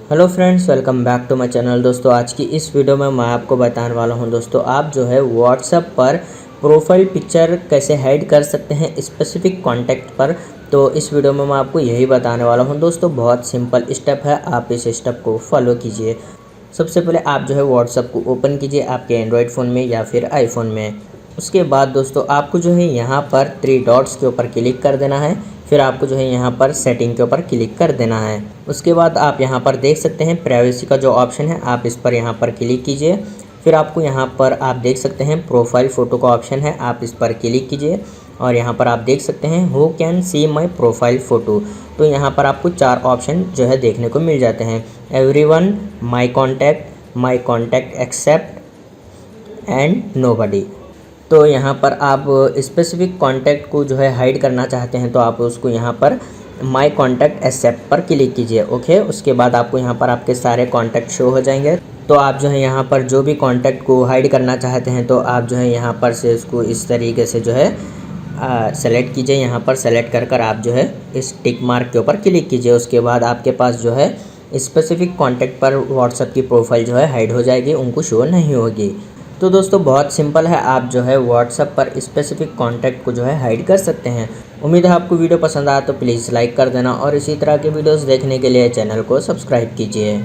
Hello friends, welcome back to my channel. दोस्तों आज की इस वीडियो में मैं आपको बताने वाला हूं दोस्तों, आप जो है व्हाट्सएप पर प्रोफाइल पिक्चर कैसे हाइड कर सकते हैं स्पेसिफिक कॉन्टैक्ट पर। तो इस वीडियो में मैं आपको यही बताने वाला हूं दोस्तों। बहुत सिंपल स्टेप है, आप इस स्टेप को फॉलो कीजिए। सबसे पहले आप जो है व्हाट्सएप को ओपन कीजिए आपके एंड्रॉयड फ़ोन में या फिर आईफोन में। उसके बाद दोस्तों आपको जो है यहाँ पर 3 डॉट्स के ऊपर क्लिक कर देना है। फिर आपको जो है यहाँ पर सेटिंग के ऊपर क्लिक कर देना है। उसके बाद आप यहाँ पर देख सकते हैं प्राइवेसी का जो ऑप्शन है, आप इस पर यहाँ पर क्लिक कीजिए। फिर आपको यहाँ पर आप देख सकते हैं प्रोफाइल फ़ोटो का ऑप्शन है, आप इस पर क्लिक कीजिए। और यहाँ पर आप देख सकते हैं who can see my profile photo. तो यहाँ पर आपको 4 ऑप्शन जो है देखने को मिल जाते हैं। Everyone, my contact accept and nobody. तो यहाँ पर आप स्पेसिफिक कॉन्टैक्ट को जो है हाइड करना चाहते हैं तो आप उसको यहाँ पर माई कॉन्टैक्ट एक्सेप्ट पर क्लिक कीजिए। ओके, उसके बाद आपको यहाँ पर आपके सारे कॉन्टैक्ट शो हो जाएंगे। तो आप जो है यहाँ पर जो भी कॉन्टैक्ट को हाइड करना चाहते हैं तो आप जो है यहाँ पर से इसको इस तरीके से जो है सेलेक्ट कीजिए। यहाँ पर सेलेक्ट कर आप जो है इस टिक मार्क के ऊपर क्लिक कीजिए। उसके बाद आपके पास जो है स्पेसिफिक कॉन्टैक्ट पर व्हाट्सएप की प्रोफाइल जो है हाइड हो जाएगी, उनको शो नहीं होगी। तो दोस्तों बहुत सिंपल है, आप जो है व्हाट्सएप पर स्पेसिफिक कॉन्टैक्ट को जो है हाइड कर सकते हैं। उम्मीद है आपको वीडियो पसंद आया तो प्लीज़ लाइक कर देना और इसी तरह के वीडियोस देखने के लिए चैनल को सब्सक्राइब कीजिए।